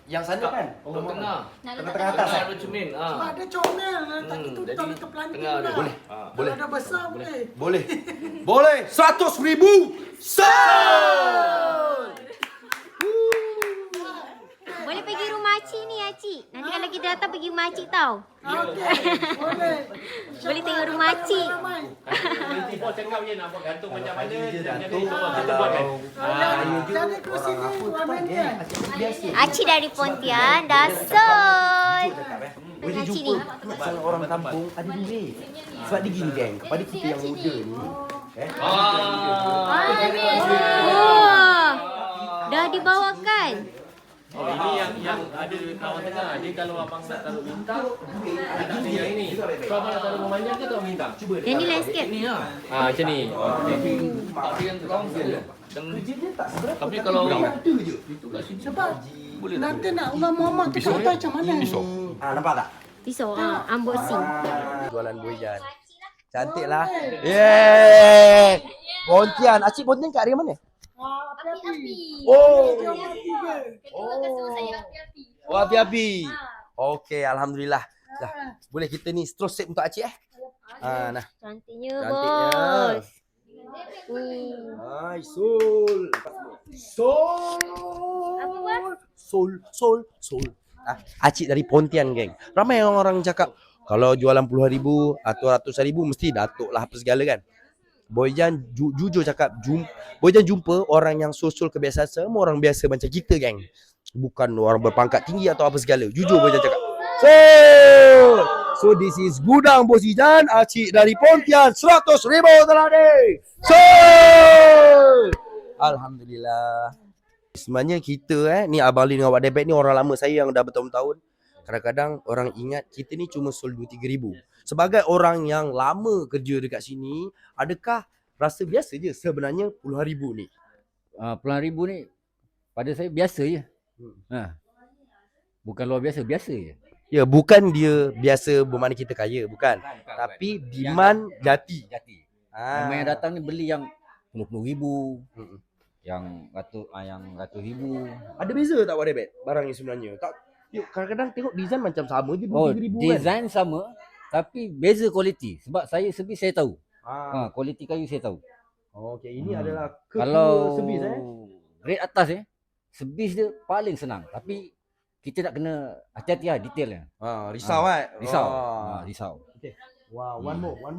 yang sana kan? Tengah. Tengah-tengah atas kan? Ada cermin. Sebab ada comel, tak itu jadi tak terpelanting tengah ada. dah. Boleh. Kalau dah besar boleh. Boleh. Boleh. 100,000 sold. Boleh pergi rumah Acik ni, Acik. Nanti kalau kita datang pergi rumah Acik tau. Okey, boleh. Boleh tengok rumah Acik. Nanti bos cakap je nak buat gantung macam mana. Gantung. Kita buat kan. Jadi kerusi ni warna ni kan? Acik dari Pontian dah sold. Boleh Acik jumpa ni. salah orang kampung ada duit. Sebab dia gini geng, kepada kita yang muda ni. Oh, dah dibawakan. Oh, ini yang ada kawan tengah. Dia kalau abang nak taruh bintang, ada yang ini. So abang nak taruh memanjang ke taruh bintang? Cuba. Yang ni landscape. Ni lah. Macam ni. Tapi yang terang je. Tapi kalau Sebab nanti nak ulang Muhammad tu tak tahu macam mana. Nampak tak? Pisau, unboxing. Jualan Boyjan. Cantik lah. Yeay. Pontian. Acik Pontian kat area mana? Api-api. Oh. Api-api. Oh, api-api. Okey, alhamdulillah. Dah. Boleh kita ni terus set untuk Acik nah. Cantiknya, Cantiknya. bos. Hai, Sol. Sol. Apa, bos? Sol. Acik dari Pontian, geng. Ramai orang cakap kalau jualan puluhan ribu atau ratusan ribu mesti datuk lah apa segala kan. Boyjan jujur cakap Boyjan jumpa orang yang sosial kebiasaan semua orang biasa macam kita, geng. Bukan orang berpangkat tinggi atau apa segala. Jujur Boyjan cakap. So this is Gudang Bos Ijan, Acik dari Pontian, 100,000 tadi. Alhamdulillah. Sebenarnya kita ni Abang Ali dengan Wak Debet ni orang lama saya yang dah bertahun-tahun. Kadang-kadang orang ingat kita ni cuma sold 2-3 ribu. Sebagai orang yang lama kerja dekat sini, adakah rasa biasa je sebenarnya puluhan ribu ni? Puluhan ribu ni pada saya biasa je. Bukan luar biasa, biasa je. Ya, bukan dia biasa bermakna kita kaya, bukan. Tapi demand jati. Ramai yang datang ni beli yang 20,000, yang ratus ribu. Ada beza tak Wak Debet barang ni sebenarnya? Tak. Kadang-kadang tengok design macam sama je 2-3 ribu kan. Design sama tapi beza kualiti. Sebab saya sebis saya tahu. Kualiti kayu saya tahu. Okey, ini adalah Kalau sebis grade atas sebis dia paling senang. Tapi kita nak kena hati-hati lah detailnya. risau kan? Risau. Risau. Wow, one more.